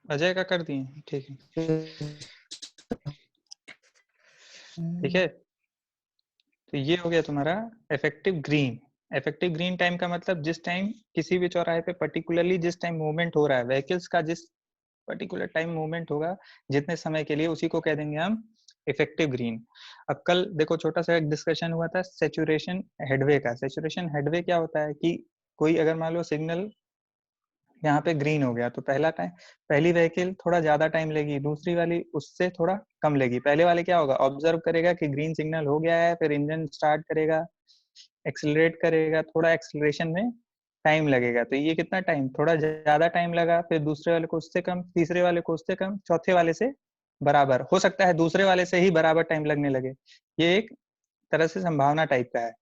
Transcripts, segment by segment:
अजय का कर दिए, ठीक है। ठीक है, तो ये हो गया तुम्हारा effective green. Effective green time का मतलब जिस टाइम किसी भी चौराहे पे पर्टिकुलरली जिस टाइम मूवमेंट हो रहा है व्हीकल्स का, जिस पर्टिकुलर टाइम मूवमेंट होगा जितने समय के लिए, उसी को कह देंगे हम इफेक्टिव ग्रीन। अब कल देखो छोटा सा एक डिस्कशन हुआ था सैचुरेशन हेडवे का। सैचुरेशन हेडवे क्या होता है कि कोई अगर मान लो सिग्नल यहाँ पे ग्रीन हो गया तो पहली व्हीकल थोड़ा ज्यादा टाइम लेगी, दूसरी वाली उससे थोड़ा कम लेगी। पहले वाले क्या होगा, ऑब्जर्व करेगा कि ग्रीन सिग्नल हो गया है, फिर इंजन स्टार्ट करेगा, एक्सिलरेट करेगा, थोड़ा एक्सिलरेशन में टाइम लगेगा, तो ये कितना टाइम, थोड़ा ज्यादा टाइम लगा, फिर दूसरे वाले को उससे कम, तीसरे वाले को उससे कम, चौथे वाले से बराबर, हो सकता है दूसरे वाले से ही बराबर टाइम लगने लगे। ये एक तरह से संभावना टाइप का है।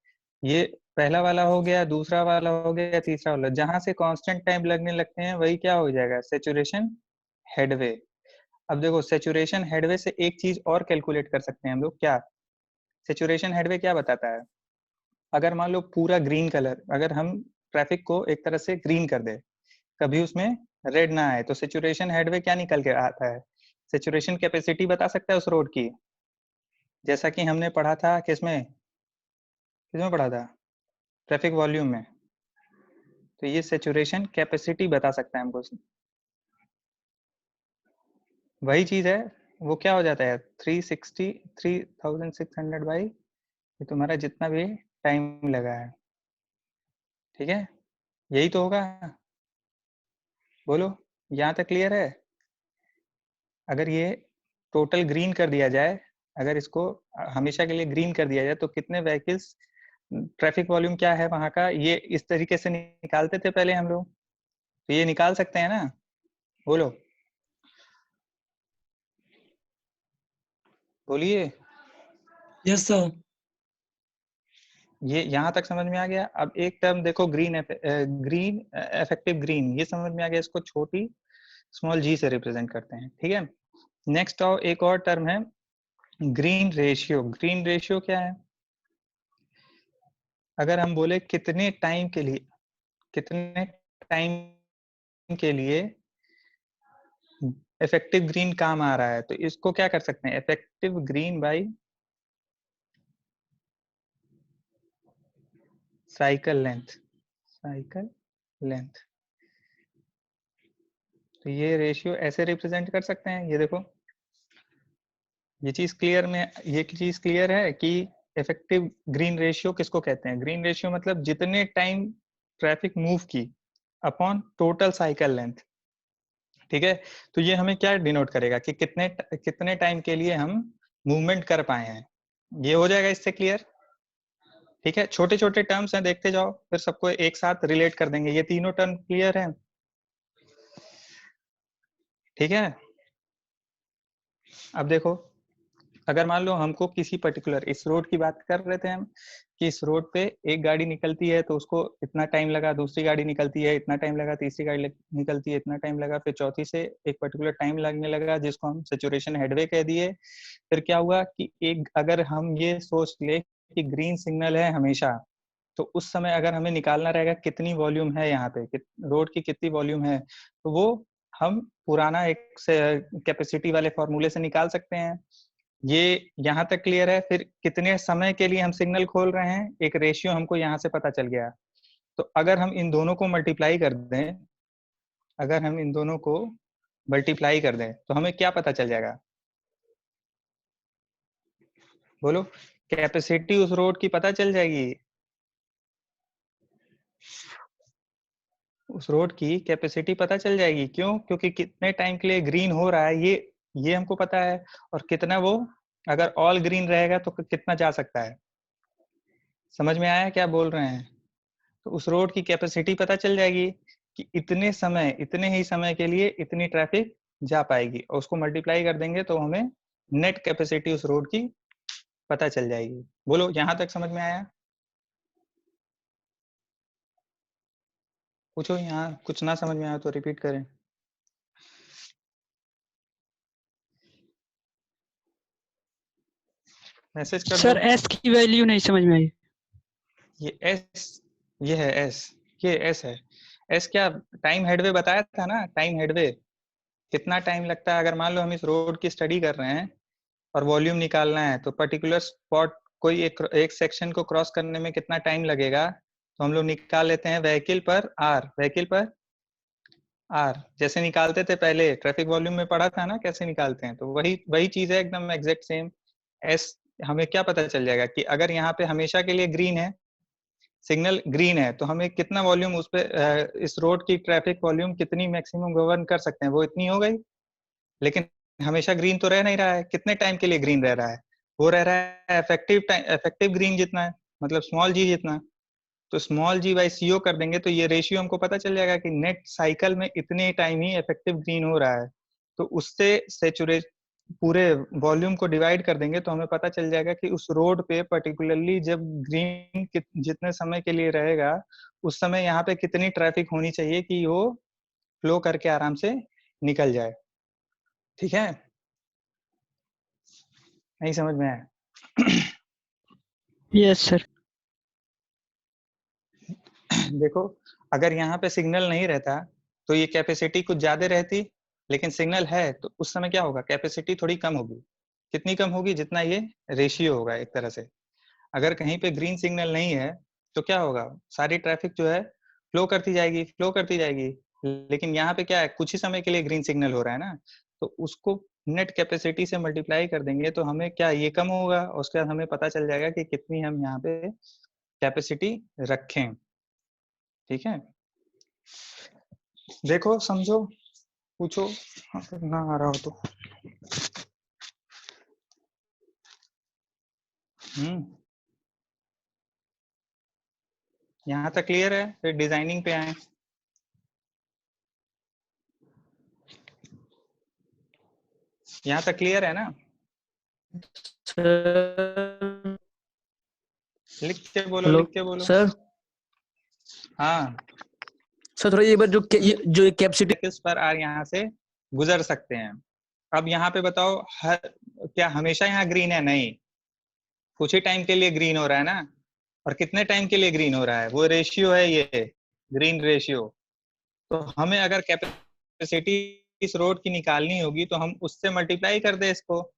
ये पहला वाला हो गया, दूसरा वाला हो गया, तीसरा वाला, जहां से कांस्टेंट टाइम लगने लगते हैं वही क्या हो जाएगा, सैचुरेशन हेडवे। अब देखो सैचुरेशन हेडवे से एक चीज और कैलकुलेट कर सकते हैं हम लोग, क्या सैचुरेशन हेडवे क्या बताता है। अगर मान लो पूरा ग्रीन कलर, अगर हम ट्रैफिक को एक तरह से ग्रीन कर दे, कभी उसमें रेड ना आए, तो सैचुरेशन हेडवे क्या निकल के आता है, सैचुरेशन कैपेसिटी बता सकता है उस रोड की। जैसा कि हमने पढ़ा था किसमें, किसमें पढ़ा था, ट्रैफिक वॉल्यूम में। तो ये सैचुरेशन कैपेसिटी बता सकता है हमको। वही चीज है, वो क्या हो जाता है 360 3600 बाई ये तुम्हारा जितना भी टाइम लगा है। ठीक है, यही तो होगा, बोलो यहाँ तक क्लियर है। अगर ये टोटल ग्रीन कर दिया जाए, अगर इसको हमेशा के लिए ग्रीन कर दिया जाए, तो कितने व्हीकल्स, ट्रैफिक वॉल्यूम क्या है वहां का, ये इस तरीके से निकालते थे पहले हम लोग, तो ये निकाल सकते हैं ना, बोलो बोलिए। Yes sir. ये यहाँ तक समझ में आ गया। अब एक टर्म देखो, ग्रीन इफेक्टिव ग्रीन, ये समझ में आ गया, इसको छोटी स्मॉल जी से रिप्रेजेंट करते हैं। ठीक है, नेक्स्ट आओ, एक और टर्म है ग्रीन रेशियो। ग्रीन रेशियो क्या है, अगर हम बोले कितने टाइम के लिए इफेक्टिव ग्रीन काम आ रहा है, तो इसको क्या कर सकते हैं, effective green by cycle length, cycle length. तो ये रेशियो ऐसे रिप्रेजेंट कर सकते हैं, ये देखो, ये चीज क्लियर में, ये चीज क्लियर है कि इफेक्टिव ग्रीन रेशियो किसको कहते हैं। ग्रीन रेशियो मतलब जितने टाइम ट्रैफिक मूव की अपॉन टोटल साइकिल लेंथ। ठीक है, तो ये हमें क्या डिनोट करेगा कि कितने कितने टाइम के लिए हम मूवमेंट कर पाए हैं। ये हो जाएगा इससे क्लियर। ठीक है, छोटे छोटे टर्म्स हैं, देखते जाओ, फिर सबको एक साथ रिलेट कर देंगे। ये तीनों टर्म क्लियर है, ठीक है। अब देखो, अगर मान लो हमको किसी पर्टिकुलर, इस रोड की बात कर रहे थे हम, कि इस रोड पे एक गाड़ी निकलती है तो उसको इतना टाइम लगा, दूसरी गाड़ी निकलती है इतना टाइम लगा, तीसरी गाड़ी निकलती है इतना टाइम लगा, फिर चौथी से एक पर्टिकुलर टाइम लगने लगा जिसको हम सैचुरेशन हेडवे कह दिए। फिर क्या हुआ कि एक, अगर हम ये सोच ले कि ग्रीन सिग्नल है हमेशा, तो उस समय अगर हमें निकालना रहेगा कितनी वॉल्यूम है यहाँ पे, रोड की कितनी वॉल्यूम है, तो वो हम पुराना एक कैपेसिटी वाले फॉर्मूले से निकाल सकते हैं। ये यहाँ तक क्लियर है। फिर कितने समय के लिए हम सिग्नल खोल रहे हैं, एक रेशियो हमको यहाँ से पता चल गया। तो अगर हम इन दोनों को मल्टीप्लाई कर दें, अगर हम इन दोनों को मल्टीप्लाई कर दें तो हमें क्या पता चल जाएगा, बोलो, कैपेसिटी उस रोड की पता चल जाएगी। उस रोड की कैपेसिटी पता चल जाएगी, क्यों, क्योंकि कितने टाइम के लिए ग्रीन हो रहा है ये हमको पता है, और कितना वो, अगर ऑल ग्रीन रहेगा तो कितना जा सकता है। समझ में आया क्या बोल रहे हैं। तो उस रोड की कैपेसिटी पता चल जाएगी कि इतने समय, इतने ही समय के लिए इतनी ट्रैफिक जा पाएगी, और उसको मल्टीप्लाई कर देंगे तो हमें नेट कैपेसिटी उस रोड की पता चल जाएगी। बोलो यहाँ तक समझ में आया। पूछो, यहाँ कुछ ना समझ में आया तो रिपीट करें। मैसेज कर दो। सर एस की वैल्यू नहीं समझ में आई। ये एस, ये है एस, ये एस है। एस क्या, टाइम हेडवे बताया था ना, टाइम हेडवे। कितना टाइम लगता है, अगर मान लो हम इस रोड की स्टडी कर रहे हैं और वॉल्यूम निकालना है, तो पर्टिकुलर स्पॉट कोई एक सेक्शन को क्रॉस करने में कितना टाइम लगेगा, तो हम लोग निकाल लेते हैं व्हीकल पर आर, व्हीकल पर आर जैसे निकालते थे पहले, ट्रैफिक वॉल्यूम में पढ़ा था ना कैसे निकालते हैं, तो वही वही चीज है एकदम एग्जैक्ट सेम। एस, हमें क्या पता चल जाएगा कि अगर यहाँ पे हमेशा के लिए ग्रीन है, सिग्नल ग्रीन है, तो हमें कितना वॉल्यूम उस पे इस रोड की ट्रैफिक वॉल्यूम कितनी मैक्सिमम गवर्न कर सकते हैं, वो इतनी हो गई। लेकिन हमेशा ग्रीन तो रह नहीं रहा है, कितने टाइम के लिए ग्रीन रह रहा है, वो रह रहा है इफेक्टिव टाइम, इफेक्टिव ग्रीन जितना है, मतलब स्मॉल जी जितना। तो स्मॉल जी बाई सीओ कर देंगे तो ये रेशियो हमको पता चल जाएगा कि नेट साइकिल में इतने टाइम ही इफेक्टिव ग्रीन हो रहा है। तो उससे सेचुरेट पूरे वॉल्यूम को डिवाइड कर देंगे तो हमें पता चल जाएगा कि उस रोड पे पर्टिकुलरली जब ग्रीन जितने समय के लिए रहेगा, उस समय यहाँ पे कितनी ट्रैफिक होनी चाहिए कि वो फ्लो करके आराम से निकल जाए। ठीक है, नहीं समझ में आया? Yes sir. देखो, अगर यहाँ पे सिग्नल नहीं रहता तो ये कैपेसिटी कुछ ज्यादा रहती, लेकिन सिग्नल है तो उस समय क्या होगा, कैपेसिटी थोड़ी कम होगी। कितनी कम होगी, जितना ये रेशियो होगा एक तरह से। अगर कहीं पे ग्रीन सिग्नल नहीं है तो क्या होगा, सारी ट्रैफिक जो है फ्लो करती जाएगी, फ्लो करती जाएगी। लेकिन यहाँ पे क्या है, कुछ ही समय के लिए ग्रीन सिग्नल हो रहा है ना, तो उसको नेट कैपेसिटी से मल्टीप्लाई कर देंगे तो हमें क्या ये कम होगा, और उसके बाद हमें पता चल जाएगा कि कितनी हम यहाँ पे कैपेसिटी रखें। ठीक है, देखो समझो, पूछो अगर ना आ रहा हो तो। यहाँ तक क्लियर है, फिर डिजाइनिंग पे आए। यहाँ तक क्लियर है ना? सर लिख के बोलो, हेलो लिख के बोलो। सर। हाँ, सर थोड़ा ये बात ये जो कैपेसिटी किस पर आर यहाँ से गुजर सकते हैं। अब यहाँ पे बताओ, हर क्या हमेशा यहाँ ग्रीन है? नहीं, कुछ ही टाइम के लिए ग्रीन हो रहा है ना। और कितने टाइम के लिए ग्रीन हो रहा है, वो रेशियो है ये, ग्रीन रेशियो। तो हमें अगर कैपेसिटी इस रोड की निकालनी होगी तो हम उससे मल्टीप्लाई कर दे इसको,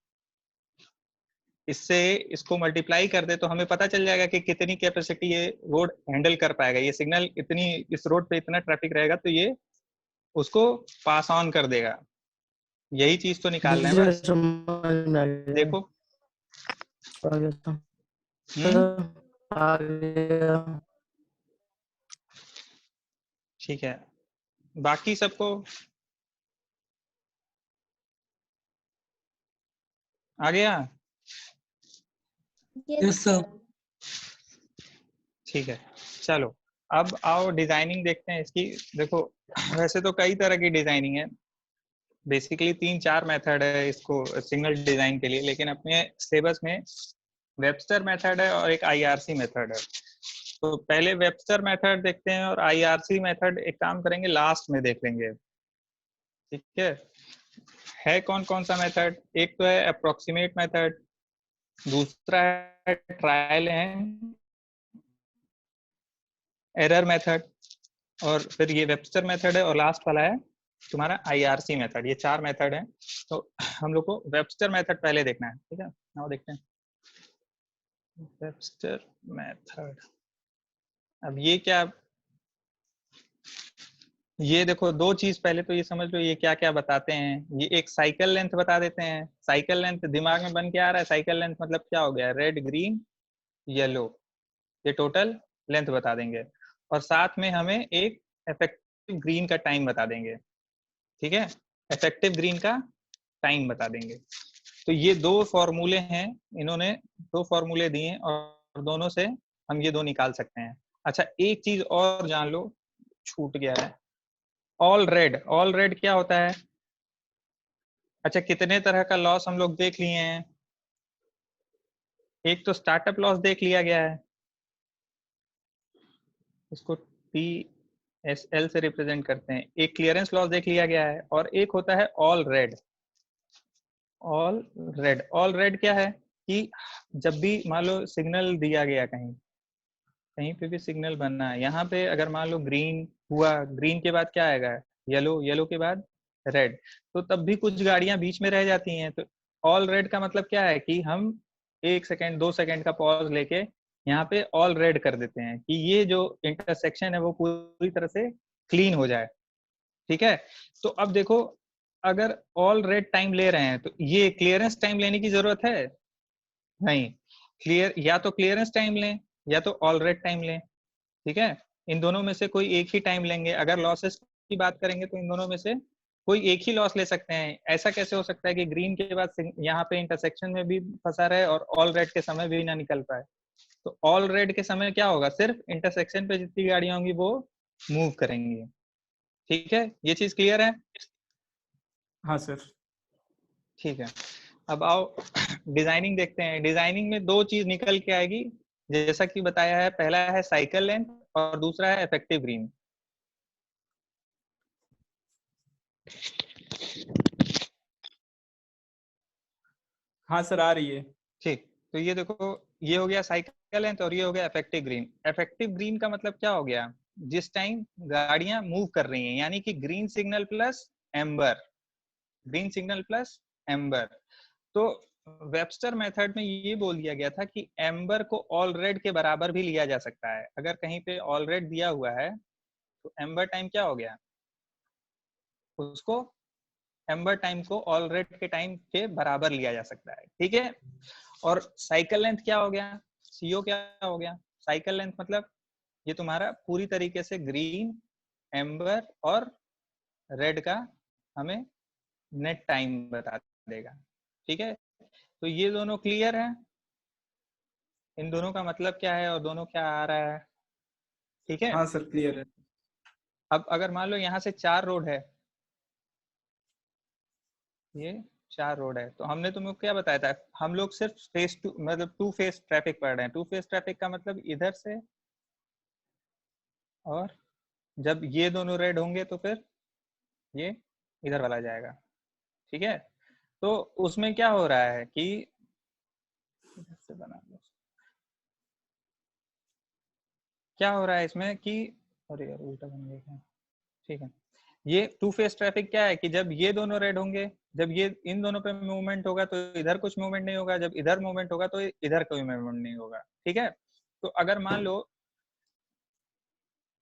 इससे इसको मल्टीप्लाई कर दे तो हमें पता चल जाएगा कि कितनी कैपेसिटी ये रोड हैंडल कर पाएगा, ये सिग्नल इतनी, इस रोड पे इतना ट्रैफिक रहेगा तो ये उसको पास ऑन कर देगा। यही चीज तो निकालना है बस। समझ में आ गया। देखो, आ गया हम्म, सर, आ गया। ठीक है, बाकी सबको आ गया? Yes sir. ठीक है, चलो अब आओ डिजाइनिंग देखते हैं इसकी। देखो, वैसे तो कई तरह की डिजाइनिंग है, बेसिकली 3-4 मेथड है इसको सिग्नल डिजाइन के लिए, लेकिन अपने सिलेबस में वेबस्टर मेथड है और एक आईआरसी मेथड है। तो पहले वेबस्टर मेथड देखते हैं और आईआरसी मेथड एक काम करेंगे लास्ट में देख लेंगे। ठीक है कौन कौन सा मेथड? एक तो है अप्रोक्सीमेट मेथड, दूसरा है ट्रायल एंड एरर मेथड, और फिर ये वेबस्टर मेथड है, और लास्ट वाला है तुम्हारा आईआरसी मेथड। ये 4 मेथड है। तो हम लोग को वेबस्टर मेथड पहले देखना है। ठीक है, आओ देखते हैं वेबस्टर मेथड। अब ये क्या, ये देखो दो चीज पहले तो ये समझ लो, ये क्या क्या बताते हैं। ये एक साइकिल लेंथ बता देते हैं, साइकिल लेंथ दिमाग में बन के आ रहा है, साइकिल लेंथ मतलब क्या हो गया, रेड ग्रीन येलो, ये टोटल लेंथ बता देंगे। और साथ में हमें एक इफेक्टिव ग्रीन का टाइम बता देंगे। ठीक है, इफेक्टिव ग्रीन का टाइम बता देंगे। तो ये दो फॉर्मूले हैं, इन्होंने दो फॉर्मूले दिए और दोनों से हम ये दो निकाल सकते हैं। अच्छा, एक चीज और जान लो, छूट गया है, ऑल रेड। ऑल रेड क्या होता है? अच्छा, कितने तरह का लॉस हम लोग देख लिए हैं। एक तो स्टार्टअप लॉस देख लिया गया है, इसको टी एस एल से रिप्रेजेंट करते हैं। एक क्लियरेंस लॉस देख लिया गया है, और एक होता है all red. All red, all red क्या है कि जब भी मान लो सिग्नल दिया गया, कहीं कहीं पे भी सिग्नल बनना है, यहाँ पे अगर मान लो ग्रीन हुआ, ग्रीन के बाद क्या आएगा, येलो, येलो के बाद रेड, तो तब भी कुछ गाड़ियां बीच में रह जाती हैं। तो ऑल रेड का मतलब क्या है कि हम 1 सेकेंड 2 सेकेंड का पॉज लेके यहाँ पे ऑल रेड कर देते हैं कि ये जो इंटरसेक्शन है वो पूरी तरह से क्लीन हो जाए। ठीक है, तो अब देखो अगर ऑल रेड टाइम ले रहे हैं तो ये क्लियरेंस टाइम लेने की जरूरत है नहीं। क्लियर, या तो क्लियरेंस टाइम लें या तो ऑल रेड टाइम लें। ठीक है, इन दोनों में से कोई एक ही टाइम लेंगे। अगर लॉसेस की बात करेंगे तो इन दोनों में से कोई एक ही लॉस ले सकते हैं। ऐसा कैसे हो सकता है कि ग्रीन के बाद यहाँ पे इंटरसेक्शन में भी फंसा रहे और ऑल रेड के समय भी ना निकल पाए? तो ऑल रेड के समय क्या होगा, सिर्फ इंटरसेक्शन पे जितनी गाड़ियां होंगी वो मूव करेंगी। ठीक है, ये चीज क्लियर है? हाँ सर। ठीक है, अब आओ डिजाइनिंग देखते हैं। डिजाइनिंग में दो चीज निकल के आएगी जैसा कि बताया है, पहला है साइकिल लेंथ और दूसरा है इफेक्टिव ग्रीन। हाँ सर, आ रही है। ठीक, तो ये देखो, ये हो गया साइकिल लेंथ और ये हो गया इफेक्टिव ग्रीन। इफेक्टिव ग्रीन का मतलब क्या हो गया, जिस टाइम गाड़ियां मूव कर रही हैं, यानी कि green signal plus amber, green signal plus amber. तो वेबस्टर मेथड में ये बोल दिया गया था कि एम्बर को ऑल रेड के बराबर भी लिया जा सकता है। अगर कहीं पे ऑल रेड दिया हुआ है तो एम्बर टाइम क्या हो गया, उसको एम्बर टाइम को ऑल रेड के टाइम के बराबर लिया जा सकता है। ठीक है, और साइकिल लेंथ क्या हो गया, सीओ क्या हो गया, साइकिल लेंथ मतलब ये तुम्हारा पूरी तरीके से ग्रीन, एम्बर और रेड का हमें नेट टाइम बता देगा। ठीक है, तो ये दोनों क्लियर है, इन दोनों का मतलब क्या है और दोनों क्या आ रहा है? ठीक है, हाँ सर, क्लियर है। अब अगर मान लो यहाँ से 4 रोड है, ये 4 रोड है, तो हमने तुमको क्या बताया था, हम लोग सिर्फ फेस टू मतलब 2 फेस ट्रैफिक पढ़ रहे हैं। 2 फेस ट्रैफिक का मतलब इधर से, और जब ये दोनों रेड होंगे तो फिर ये इधर वाला जाएगा। ठीक है, तो उसमें क्या हो रहा है कि इधर से बना लो, क्या हो रहा है इसमें कि, अरे यार उल्टा बन गया क्या? ठीक है, ये 2 फेस ट्रैफिक क्या है कि जब ये दोनों रेड होंगे, जब ये इन दोनों पे मूवमेंट होगा तो इधर कुछ मूवमेंट नहीं होगा, जब इधर मूवमेंट होगा तो इधर कोई मूवमेंट नहीं होगा। ठीक है, तो अगर मान लो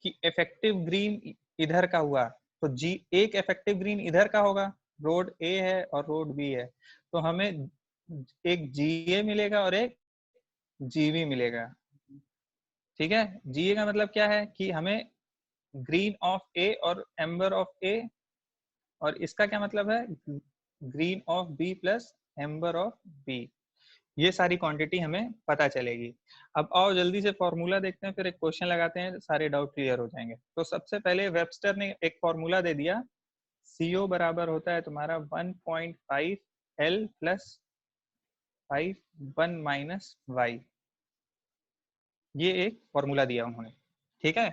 कि इफेक्टिव ग्रीन इधर का हुआ तो जी एक इफेक्टिव ग्रीन इधर का होगा, रोड ए है और रोड बी है, तो हमें एक जीए मिलेगा और एक जीवी मिलेगा। ठीक है, जीए का मतलब क्या है कि हमें ग्रीन ऑफ ए और एम्बर ऑफ ए, और इसका क्या मतलब है, green of B plus amber of B. ये सारी क्वांटिटी हमें पता चलेगी। अब आओ जल्दी से फॉर्मूला देखते हैं, फिर एक क्वेश्चन लगाते हैं, सारे डाउट क्लियर हो जाएंगे। तो सबसे पहले वेबस्टर ने एक फॉर्मूला दे दिया, CO बराबर होता है तुम्हारा 1.5 L प्लस 5 1 माइनस वाई। ये एक फॉर्मूला दिया उन्होंने। ठीक है,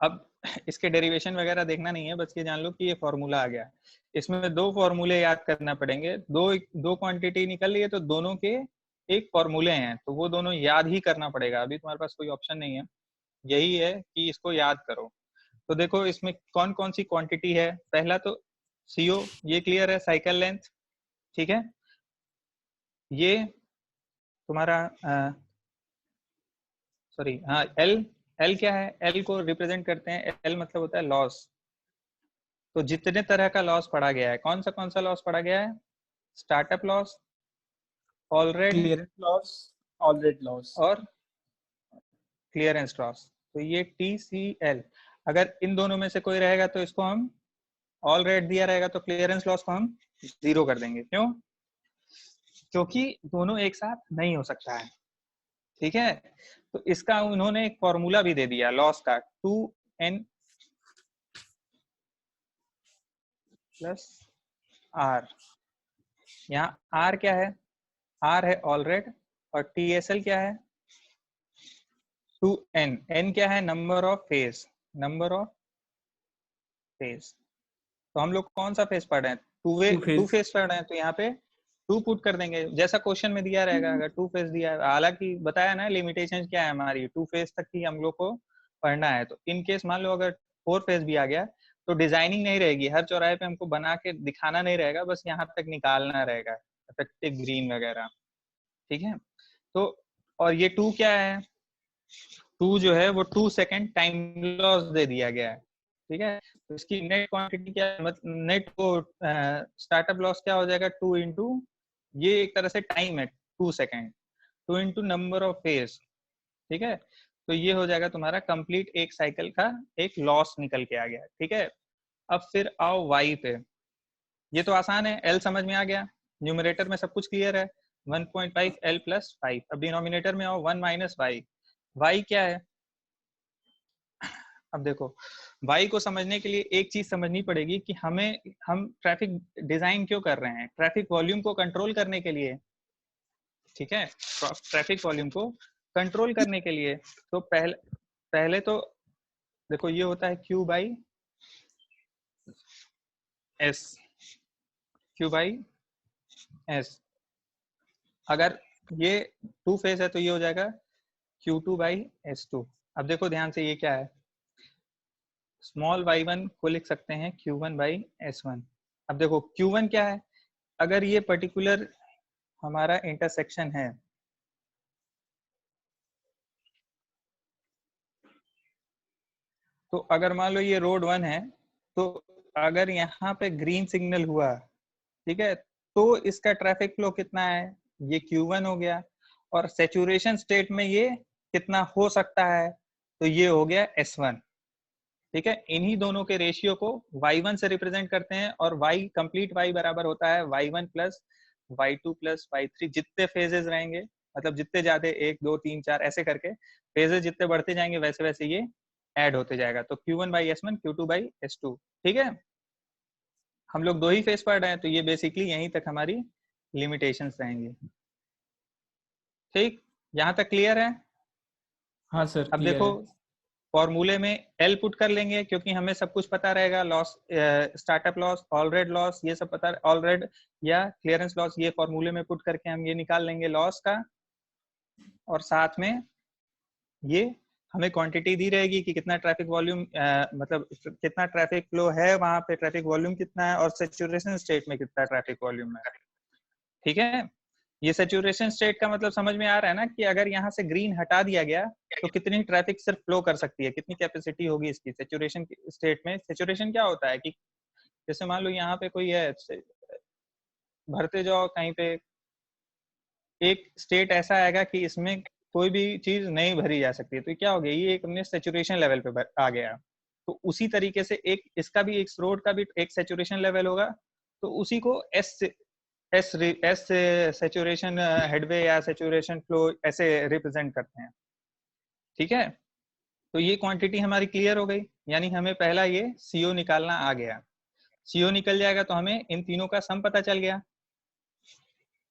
अब इसके डेरिवेशन वगैरह देखना नहीं है, बस ये जान लो कि ये फॉर्मूला आ गया। इसमें 2 फॉर्मूले याद करना पड़ेंगे, दो क्वांटिटी निकल रही है तो दोनों के एक फॉर्मूले हैं, तो वो दोनों याद ही करना पड़ेगा। अभी तुम्हारे पास कोई ऑप्शन नहीं है, यही है कि इसको याद करो। तो देखो इसमें कौन कौन सी क्वांटिटी है, पहला तो CO, ये क्लियर है, साइकिल लेंथ। ठीक है, ये तुम्हारा सॉरी हाँ एल क्या है, एल को रिप्रेजेंट करते हैं, एल मतलब होता है लॉस। तो जितने तरह का लॉस पढ़ा गया है, कौन सा लॉस पढ़ा गया है, startup loss, already clearance loss, already loss और क्लियरेंस लॉस। तो ये TCL, अगर इन दोनों में से कोई रहेगा तो इसको हम, ऑलरेड दिया रहेगा तो क्लियरेंस लॉस को हम 0 कर देंगे। क्यों, क्योंकि दोनों एक साथ नहीं हो सकता है। ठीक है, तो इसका उन्होंने एक फॉर्मूला भी दे दिया लॉस का, 2n प्लस आर। यहाँ आर क्या है, आर है ऑलरेड, और TSL क्या है, 2n, n क्या है, number of phase, number of phase. तो हम लोग कौन सा फेज पढ़ रहे हैं, टू फेज पढ़ रहे हैं, तो यहाँ पे 2 पुट कर देंगे जैसा क्वेश्चन में दिया रहेगा। अगर 2 फेज दिया है, हालांकि बताया ना लिमिटेशन क्या है हमारी, 2 फेज तक ही हम लोग को पढ़ना है। तो इन केस मान लो अगर 4 फेज भी आ गया तो डिजाइनिंग नहीं रहेगी, हर चौराहे पे हमको बना के दिखाना नहीं रहेगा, बस यहाँ तक निकालना रहेगा इफेक्टिव ग्रीन वगैरह, ठीक है। तो और ये 2 क्या है, 2 जो है वो 2 सेकंड टाइम लॉस दे दिया गया है, ठीक है। तो इसकी नेट क्वांटिटी क्या है, मतलब नेट को स्टार्टअप लॉस क्या हो जाएगा, 2 इंटू ये एक तरह से टाइम है 2 second, 2 into number of phase, ठीक है। तो ये हो जाएगा तुम्हारा कंप्लीट एक साइकिल का एक लॉस निकल के आ गया, ठीक है। अब फिर आओ y पे, ये तो आसान है, l समझ में आ गया, न्यूमरेटर में सब कुछ क्लियर है, 1.5 l प्लस 5। अब डिनोमिनेटर में आओ 1 माइनस y, y क्या है, अब देखो y को समझने के लिए एक चीज समझनी पड़ेगी कि हम ट्रैफिक डिजाइन क्यों कर रहे हैं, ट्रैफिक वॉल्यूम को कंट्रोल करने के लिए, ठीक है, ट्रैफिक वॉल्यूम को कंट्रोल करने के लिए। तो पहले तो देखो ये होता है Q by S, Q by S, अगर ये 2 फेज है तो ये हो जाएगा Q2 बाई S2। अब देखो ध्यान से ये क्या है, स्मॉल y1 को लिख सकते हैं Q1 बाई S1। अब देखो Q1 क्या है, अगर ये पर्टिकुलर हमारा इंटरसेक्शन है, तो अगर मान लो ये रोड 1 है, तो अगर यहाँ पे ग्रीन सिग्नल हुआ, ठीक है, तो इसका ट्रैफिक फ्लो कितना है, ये Q1 हो गया, और सैचुरेशन स्टेट में ये कितना हो सकता है, तो ये हो गया S1, ठीक है। इन्हीं दोनों के रेशियो को y1 से रिप्रेजेंट करते हैं, और y कंप्लीट y बराबर होता है y1 plus y2 plus y3, जितने फेजेस रहेंगे, मतलब जितने ज्यादा 1 2 3 4 ऐसे करके फेजेस जितने बढ़ते जाएंगे वैसे वैसे ये ऐड होते जाएगा। तो Q1 by S1, Q2 by S2, ठीक है। हम लोग 2 ही फेज पढ़ रहे हैं, तो ये बेसिकली यहीं तक हमारी लिमिटेशंस रहेंगी, ठीक, यहाँ तक क्लियर है। हाँ सर अब क्लियर देखो है। फॉर्मूले में L पुट कर लेंगे, क्योंकि हमें सब कुछ पता रहेगा, loss, startup loss, already loss, ये सब पता, ऑलरेड या क्लियरेंस लॉस, ये फॉर्मूले में पुट करके हम ये निकाल लेंगे लॉस का, और साथ में ये हमें क्वांटिटी दी रहेगी कि कितना ट्रैफिक वॉल्यूम, मतलब कितना ट्रैफिक फ्लो है वहां पे, ट्रैफिक वॉल्यूम कितना है, और सैचुरेशन स्टेट में कितना ट्रैफिक वॉल्यूम है, ठीक है। ये सैचुरेशन स्टेट का मतलब समझ में आ रहा है ना, कि अगर यहाँ से ग्रीन हटा दिया गया तो कितनी ट्रैफिक सिर्फ फ्लो कर सकती है, कितनी कैपेसिटी होगी इसकी सैचुरेशन स्टेट में। सैचुरेशन क्या होता है कि जैसे मान लो यहाँ पे कोई है, भरते जाओ कहीं पे, एक स्टेट ऐसा आएगा कि इसमें कोई भी चीज नहीं भरी जा सकती है, तो क्या हो गया, ये एक अपने सैचुरेशन लेवल पे आ गया। तो उसी तरीके से एक इसका भी, एक रोड का भी एक सैचुरेशन लेवल होगा, तो उसी को एस एस सैचुरेशन हेडवे या सैचुरेशन फ्लो ऐसे रिप्रेजेंट करते हैं, ठीक है। तो ये क्वांटिटी हमारी क्लियर हो गई, यानी हमें पहला ये CO निकालना आ गया, CO निकल जाएगा तो हमें इन तीनों का सम पता चल गया,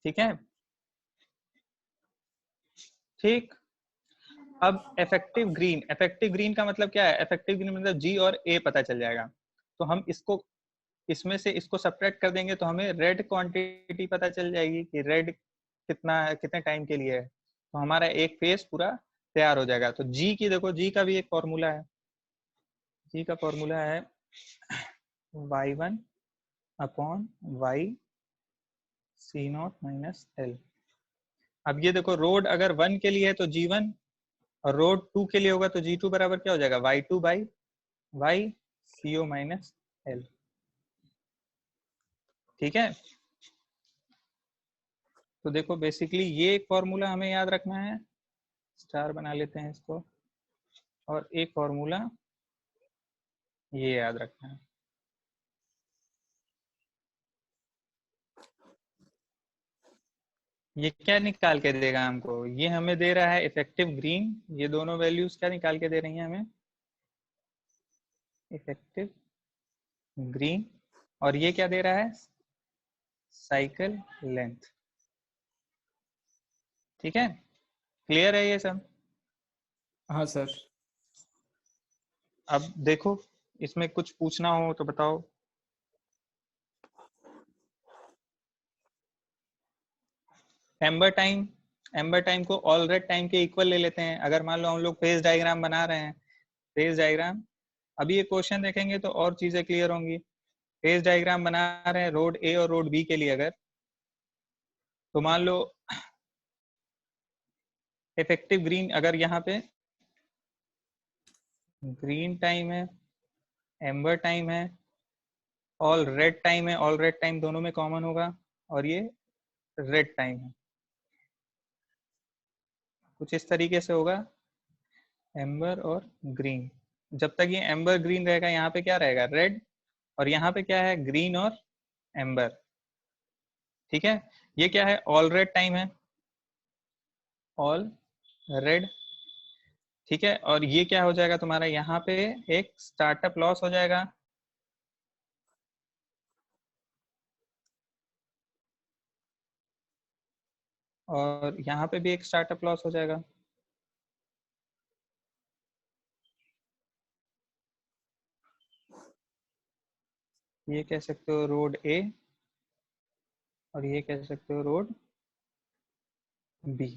ठीक है, ठीक। अब इफेक्टिव ग्रीन का मतलब क्या है, इफेक्टिव ग्रीन मतलब G और A पता चल जाएगा, तो हम इसको इसमें से इसको सब्ट्रैक्ट कर देंगे तो हमें रेड क्वांटिटी पता चल जाएगी कि रेड कितने टाइम के लिए है, तो हमारा एक फेज पूरा तैयार हो जाएगा। तो G की देखो, G का भी एक फॉर्मूला है, G का फॉर्मूला है y1 upon y C0 minus L। अब ये देखो रोड अगर 1 के लिए है तो G1, और रोड 2 के लिए होगा तो G2 बराबर क्या हो जाएगा, y2 by y CO minus L, ठीक है। तो देखो बेसिकली ये एक फॉर्मूला हमें याद रखना है, स्टार बना लेते हैं इसको, और एक फॉर्मूला ये याद रखना है। ये क्या निकाल के देगा हमको, ये हमें दे रहा है इफेक्टिव ग्रीन, ये दोनों वैल्यूज क्या निकाल के दे रही हैं हमें, इफेक्टिव ग्रीन, और ये क्या दे रहा है, साइकिल लेंथ, ठीक है। क्लियर है ये सब। हाँ सर। अब देखो इसमें कुछ पूछना हो तो बताओ। एम्बर टाइम को ऑलरेड टाइम के इक्वल ले लेते हैं। अगर मान लो हम लोग फेज डायग्राम बना रहे हैं, फेज डायग्राम अभी ये क्वेश्चन देखेंगे तो और चीजें क्लियर होंगी। फेज डायग्राम बना रहे हैं रोड ए और रोड बी के लिए, अगर तो मान लो इफेक्टिव ग्रीन, अगर यहाँ पे ग्रीन टाइम है, एम्बर टाइम है, ऑल रेड टाइम है, ऑल रेड टाइम दोनों में कॉमन होगा, और ये रेड टाइम है, कुछ इस तरीके से होगा एम्बर और ग्रीन। जब तक ये एम्बर ग्रीन रहेगा यहाँ पे क्या रहेगा, रेड, और यहाँ पे क्या है, ग्रीन और एम्बर। ठीक है, ये क्या है, ऑल रेड टाइम है, ऑल रेड। ठीक है, और ये क्या हो जाएगा तुम्हारा, यहाँ पे एक स्टार्टअप लॉस हो जाएगा, और यहाँ पे भी एक स्टार्टअप लॉस हो जाएगा। ये कह सकते हो रोड ए, और ये कह सकते हो रोड बी।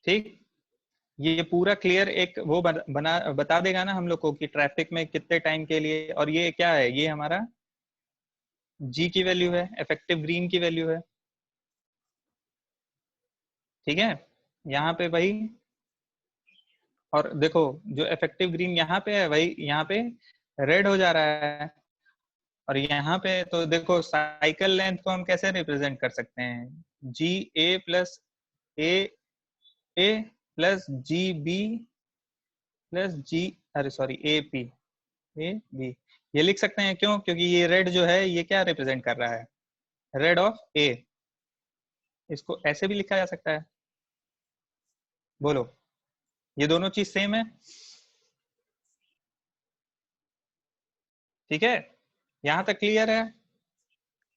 ठीक, ये पूरा क्लियर एक वो बना बता देगा ना हम लोग को कि ट्रैफिक में कितने टाइम के लिए, और ये क्या है, ये हमारा जी की वैल्यू है, इफेक्टिव ग्रीन की वैल्यू है। ठीक है, यहाँ पे भाई, और देखो जो इफेक्टिव ग्रीन यहाँ पे है वही यहाँ पे रेड हो जा रहा है, और यहाँ पे तो देखो साइकिल लेंथ को हम कैसे रिप्रेजेंट कर सकते हैं, G A plus A A plus G B plus G, अरे sorry A P, A B, ये लिख सकते हैं। क्यों? क्योंकि ये रेड जो है ये क्या रिप्रेजेंट कर रहा है, रेड ऑफ ए। इसको ऐसे भी लिखा जा सकता है। बोलो, ये दोनों चीज सेम है? ठीक है, यहाँ तक क्लियर है?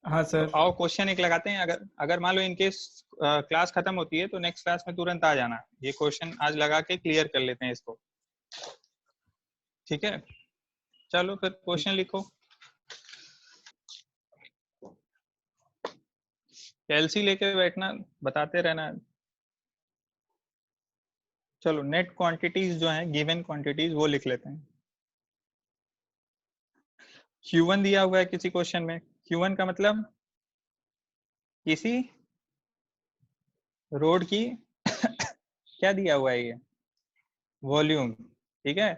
हाँ तो सर। आओ क्वेश्चन एक लगाते हैं। अगर अगर मान लो इनकेस क्लास खत्म होती है तो नेक्स्ट क्लास में तुरंत आ जाना, ये क्वेश्चन आज लगा के क्लियर कर लेते हैं इसको। ठीक है, चलो फिर क्वेश्चन लिखो। कैलसी लेके बैठना, बताते रहना। चलो नेट क्वांटिटीज जो हैं, गिवन क्वांटिटीज, वो लिख लेते हैं। Q1 दिया हुआ है किसी क्वेश्चन में, Q1 का मतलब किसी रोड की क्या दिया हुआ है, ये वॉल्यूम। ठीक है,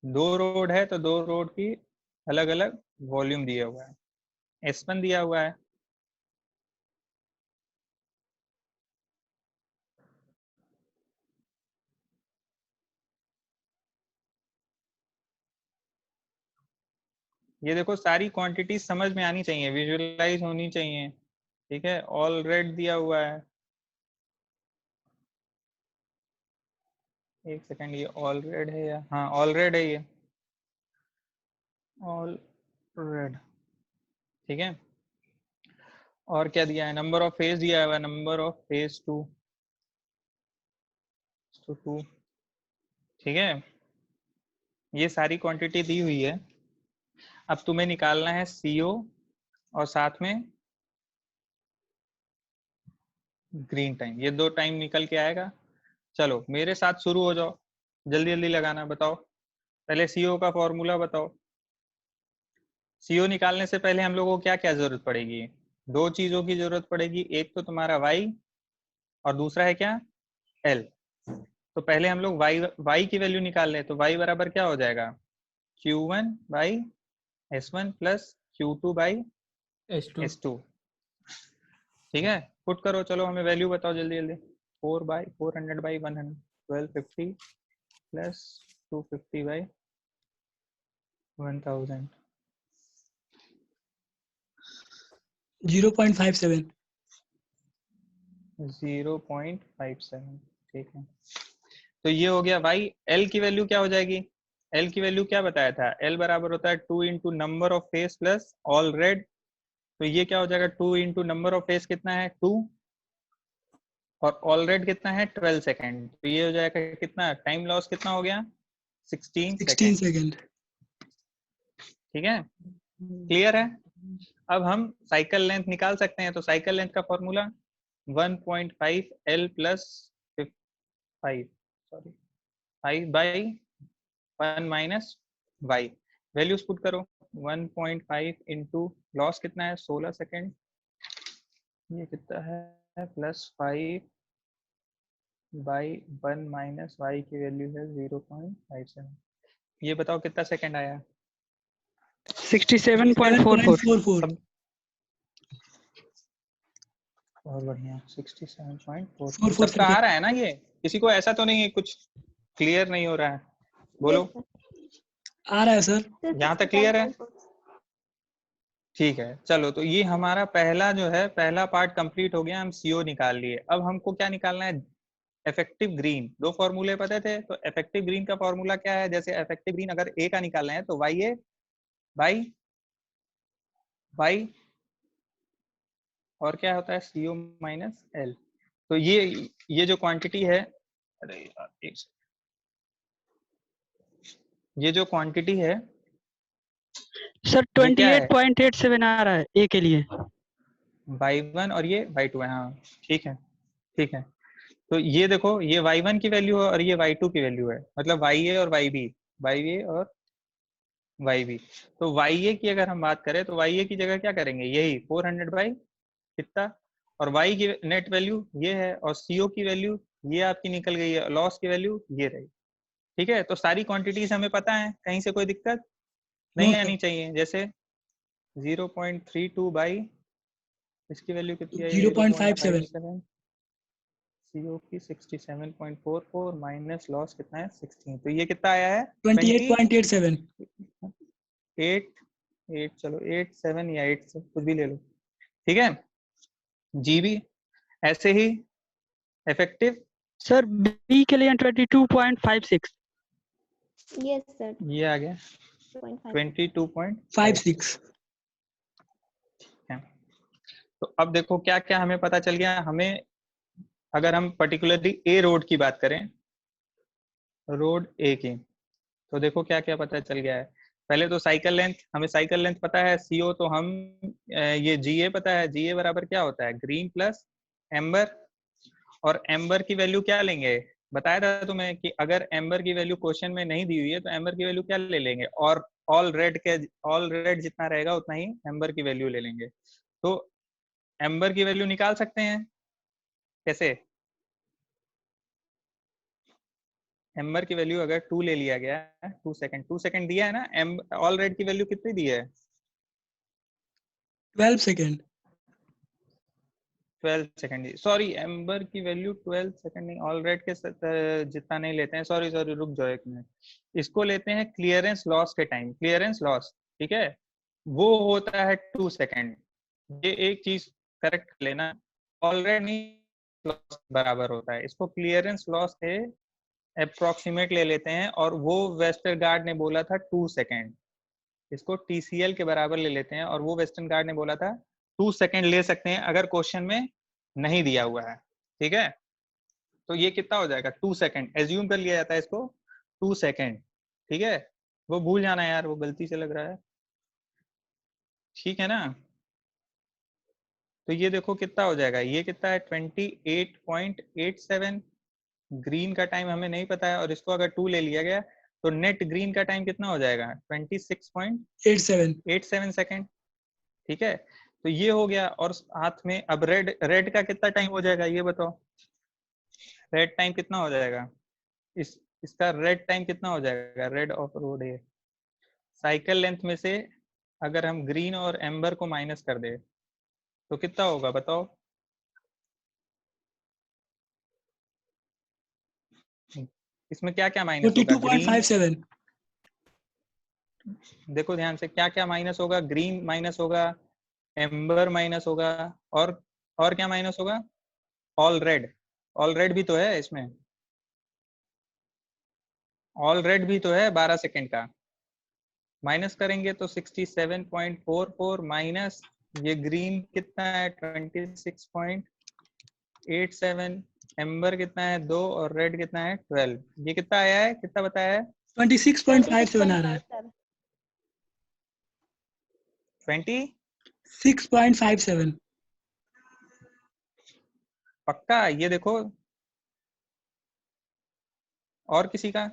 दो रोड है तो दो रोड की अलग अलग वॉल्यूम दिया हुआ है। S1 दिया हुआ है, ये देखो सारी क्वांटिटी समझ में आनी चाहिए, विजुअलाइज होनी चाहिए। ठीक है, ऑल रेड दिया हुआ है, एक सेकंड, ये ऑल रेड है या, हाँ ऑल रेड है ये, ऑल रेड। ठीक है, और क्या दिया है, नंबर ऑफ फेज दिया हुआ है, नंबर ऑफ फेज टू, तो टू। ठीक है, ये सारी क्वांटिटी दी हुई है। अब तुम्हें निकालना है CO और साथ में ग्रीन टाइम, ये दो टाइम निकल के आएगा। चलो मेरे साथ शुरू हो जाओ, जल्दी जल्दी लगाना। बताओ पहले CO का फॉर्मूला बताओ। CO निकालने से पहले हम लोगों को क्या क्या जरूरत पड़ेगी, दो चीजों की जरूरत पड़ेगी, एक तो तुम्हारा Y और दूसरा है क्या, L। तो पहले हम लोग y की वैल्यू निकाल लें, तो y बराबर क्या हो जाएगा, Q1 by S1 plus Q2 by S2। S2। ठीक है, पुट करो, चलो हमें वैल्यू बताओ जल्दी जल्दी। 400 बाई 100, 1250 प्लस 250 बाई 1000, 0.57। 0.57। ठीक है, तो ये हो गया y। L की वैल्यू क्या हो जाएगी, L की वैल्यू क्या बताया था, L बराबर होता है 2 into number of face plus all red. तो ये क्या हो जाएगा, 2 इंटू नंबर ऑफ फेस कितना है 2, और ऑल रेड कितना है 12 सेकेंड। तो ये हो जाएगा कितना, टाइम लॉस कितना हो गया, 16 16 सेकेंड। सेकंड। ठीक है, क्लियर है? अब हम साइकिल लेंथ निकाल सकते हैं, तो साइकिल लेंथ का formula 1.5 L plus 5, sorry 5 by 1 minus Y, values put करो। 1.5 इंटू लॉस कितना है 16 सेकेंड, ये कितना है प्लस 5 बाई 1 माइनस वाई की वैल्यू है 0.57। ये बताओ कितना सेकेंड आया? 67.44 सब बहुत बढ़िया, 67.44 44 सबका आ रहा है ना? ये किसी को ऐसा तो नहीं है कुछ क्लियर नहीं हो रहा है? बोलो। आ रहा है सर। यहाँ तक क्लियर है? ठीक है, चलो तो ये हमारा पहला जो है पहला पार्ट कंप्लीट हो गया, हम सीओ निकाल लिए। अब हमको क्या निकालना है? Effective green. दो फॉर्मूले पता थे, तो इफेक्टिव ग्रीन का फॉर्मूला क्या है? जैसे इफेक्टिव ग्रीन अगर ए का निकालना है तो वाई ए बाई वाई और क्या होता है सीओ माइनस एल। तो ये जो क्वांटिटी है, अरे यार एक सेकंड, ये जो क्वांटिटी है सर ये क्या है? 28.87 आ रहा है ए के लिए। y1 और ये y2 है। हाँ ठीक है, ठीक है। तो ये देखो, ये y1 की वैल्यू है और ये y2 की वैल्यू है, मतलब ya और yb, ya और yb। तो ya की अगर हम बात करें तो ya की जगह क्या करेंगे? यही 400 बाई कितना, और y की नेट वैल्यू ये है, और CO की वैल्यू ये आपकी निकल गई है, लॉस की वैल्यू ये रही। ठीक है, तो सारी क्वांटिटीज हमें पता है, कहीं से कोई दिक्कत नहीं आनी चाहिए। जैसे 0.32 बाई इसकी वैल्यू कितनी है? 0.57 CO की 67.44 माइनस लॉस कितना है 16, तो ये कितना आया है? 28.87 8 चलो 87 या 8 से कुछ भी ले लो, ठीक है। जीबी ऐसे ही इफेक्टिव सर बी के लिए 22.56। यस सर, ये आ गया 22.56। 56 तो अब देखो क्या क्या हमें पता चल गया। हमें अगर हम पर्टिकुलरली ए रोड की बात करें, रोड ए की, तो देखो क्या क्या पता चल गया है। पहले तो साइकिल लेंथ, हमें साइकिल लेंथ पता है सीओ, तो हम ये जीए पता है, जीए बराबर क्या होता है? Green plus amber. और एम्बर की वैल्यू क्या लेंगे? बताया था तुम्हें कि अगर एम्बर की वैल्यू क्वेश्चन में नहीं दी हुई है तो एम्बर की वैल्यू क्या ले लेंगे? और ऑल रेड जितना रहेगा उतना ही एम्बर की वैल्यू ले लेंगे। तो एम्बर की वैल्यू निकाल सकते हैं कैसे? एम्बर की वैल्यू अगर 2 ले लिया गया है, 2 सेकंड दिया है ना, ऑल रेड की वैल्यू कितनी दी है? 12 सेकेंड 12 सेकंड, सॉरी एम्बर की वैल्यू 12 सेकंड नहीं, ऑल रेड के जितना नहीं लेते हैं, सॉरी रुक जाओ एक मिनट। इसको लेते हैं क्लियरेंस लॉस के टाइम, क्लियरेंस लॉस, ठीक है, वो होता है 2 सेकंड। ये एक चीज करेक्ट लेना, ऑल रेड नहीं लॉस बराबर होता है, इसको क्लियरेंस लॉस के अप्रोक्सीमेट ले लेते हैं, और वो वेस्टरगार्ड ने बोला था 2 सेकंड, इसको TCL के बराबर ले लेते हैं, और वो वेस्टर्न गार्ड ने बोला था 2 सेकंड ले सकते हैं अगर क्वेश्चन में नहीं दिया हुआ है। ठीक है, तो ये कितना हो जाएगा? 2 सेकंड एज्यूम कर लिया जाता है इसको, 2 सेकंड। ठीक है, वो भूल जाना यार, वो गलती से लग रहा है, ठीक है ना। तो ये देखो कितना हो जाएगा, ये कितना है 28.87। ग्रीन का टाइम हमें नहीं पता है, और इसको अगर 2 ले लिया गया तो नेट ग्रीन का टाइम कितना हो जाएगा? 26.87 सेकंड। ठीक है, तो ये हो गया। और हाथ में अब रेड का कितना टाइम हो जाएगा ये बताओ? रेड टाइम कितना हो जाएगा? इसका रेड टाइम कितना हो जाएगा? रेड ऑफ रोड है, साइकिल लेंथ में से अगर हम ग्रीन और एम्बर को माइनस कर दे तो कितना होगा बताओ? इसमें क्या क्या माइनस होगा? ग्रीन, 42.57 देखो ध्यान से, क्या क्या माइनस होगा? ग्रीन माइनस होगा, एम्बर माइनस होगा, और क्या माइनस होगा? ऑल रेड भी तो है इसमें, ऑल रेड भी तो है 12 सेकंड का, माइनस करेंगे तो 67.44 माइनस ये ग्रीन कितना है 26.87, एम्बर कितना है 2, और रेड कितना है 12। ये कितना आया है, कितना बताया है? 26.57 आ रहा है। 20 6.57 पक्का? ये देखो, और किसी का?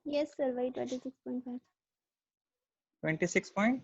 Yes, sir. Why 26.5? 26.5